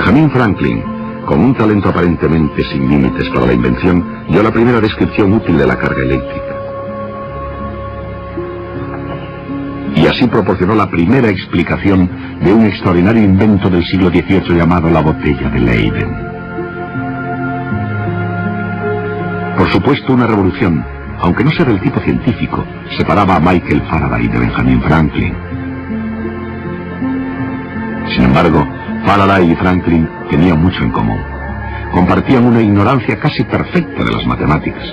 Benjamin Franklin, con un talento aparentemente sin límites para la invención, dio la primera descripción útil de la carga eléctrica. Y así proporcionó la primera explicación de un extraordinario invento del siglo XVIII llamado la botella de Leyden. Por supuesto, una revolución, aunque no sea del tipo científico, separaba a Michael Faraday de Benjamin Franklin. Sin embargo, Faraday y Franklin tenían mucho en común. Compartían una ignorancia casi perfecta de las matemáticas,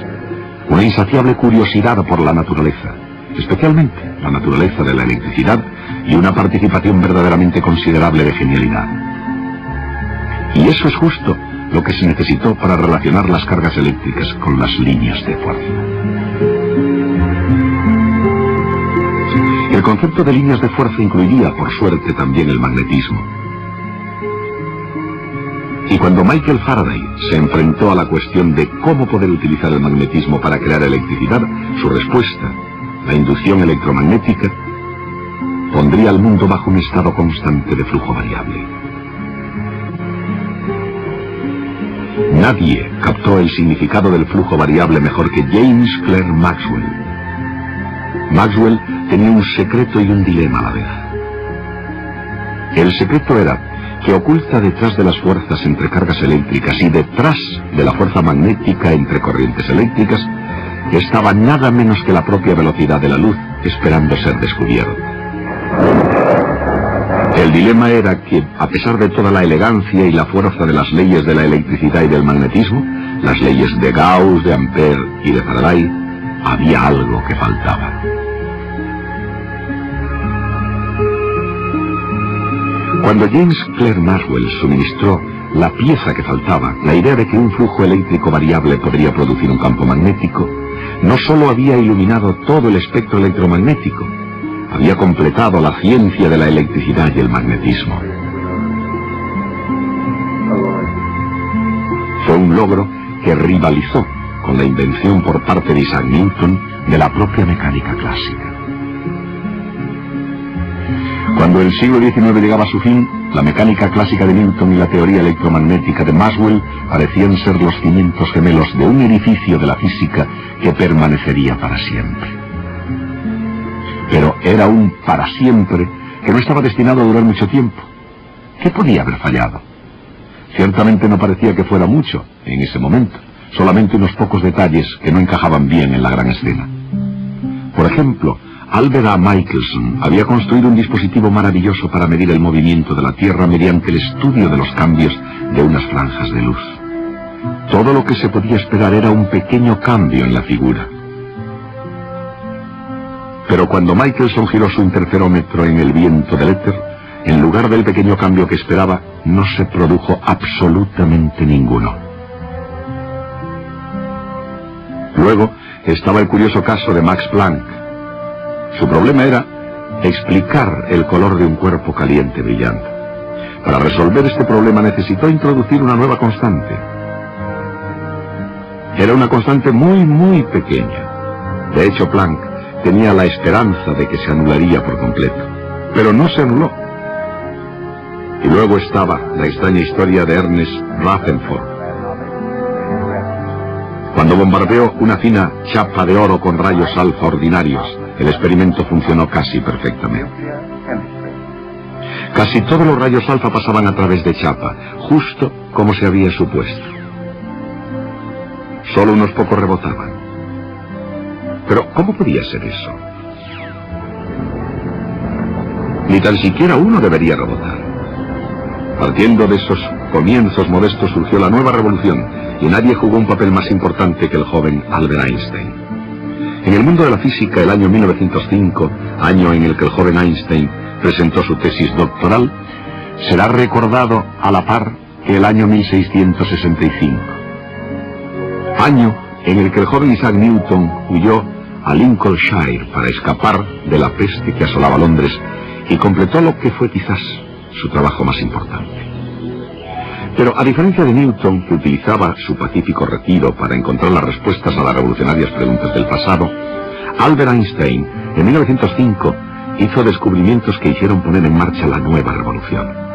una insaciable curiosidad por la naturaleza, especialmente la naturaleza de la electricidad, y una participación verdaderamente considerable de genialidad. Y eso es justo lo que se necesitó para relacionar las cargas eléctricas con las líneas de fuerza. El concepto de líneas de fuerza incluiría, por suerte, también el magnetismo. Y cuando Michael Faraday se enfrentó a la cuestión de cómo poder utilizar el magnetismo para crear electricidad, su respuesta, la inducción electromagnética, pondría al mundo bajo un estado constante de flujo variable. Nadie captó el significado del flujo variable mejor que James Clerk Maxwell. Maxwell tenía un secreto y un dilema a la vez. El secreto era que oculta detrás de las fuerzas entre cargas eléctricas y detrás de la fuerza magnética entre corrientes eléctricas estaba nada menos que la propia velocidad de la luz, esperando ser descubierta. El dilema era que, a pesar de toda la elegancia y la fuerza de las leyes de la electricidad y del magnetismo, las leyes de Gauss, de Ampère y de Faraday, había algo que faltaba. Cuando James Clerk Maxwell suministró la pieza que faltaba, la idea de que un flujo eléctrico variable podría producir un campo magnético, no solo había iluminado todo el espectro electromagnético, había completado la ciencia de la electricidad y el magnetismo. Fue un logro que rivalizó con la invención por parte de Isaac Newton de la propia mecánica clásica. Cuando el siglo XIX llegaba a su fin, la mecánica clásica de Newton y la teoría electromagnética de Maxwell parecían ser los cimientos gemelos de un edificio de la física que permanecería para siempre. Pero era un para siempre que no estaba destinado a durar mucho tiempo. ¿Qué podía haber fallado? Ciertamente no parecía que fuera mucho en ese momento, solamente unos pocos detalles que no encajaban bien en la gran escena. Por ejemplo, Albert A. Michelson había construido un dispositivo maravilloso para medir el movimiento de la Tierra mediante el estudio de los cambios de unas franjas de luz. Todo lo que se podía esperar era un pequeño cambio en la figura. Pero cuando Michelson giró su interferómetro en el viento del éter, en lugar del pequeño cambio que esperaba, no se produjo absolutamente ninguno. Luego estaba el curioso caso de Max Planck. Su problema era explicar el color de un cuerpo caliente brillante. Para resolver este problema necesitó introducir una nueva constante. Era una constante muy pequeña. De hecho, Planck tenía la esperanza de que se anularía por completo, pero no se anuló. Y luego estaba la extraña historia de Ernest Rutherford. Cuando bombardeó una fina chapa de oro con rayos alfa ordinarios, el experimento funcionó casi perfectamente. Casi todos los rayos alfa pasaban a través de chapa, justo como se había supuesto. Solo unos pocos rebotaban. Pero, ¿cómo podía ser eso? Ni tan siquiera uno debería rebotar. Partiendo de esos comienzos modestos surgió la nueva revolución, y nadie jugó un papel más importante que el joven Albert Einstein. En el mundo de la física, el año 1905, año en el que el joven Einstein presentó su tesis doctoral, será recordado a la par que el año 1665. Año en el que el joven Isaac Newton huyó a Lincolnshire para escapar de la peste que asolaba Londres y completó lo que fue quizás su trabajo más importante. Pero a diferencia de Newton, que utilizaba su pacífico retiro para encontrar las respuestas a las revolucionarias preguntas del pasado, Albert Einstein, en 1905, hizo descubrimientos que hicieron poner en marcha la nueva revolución.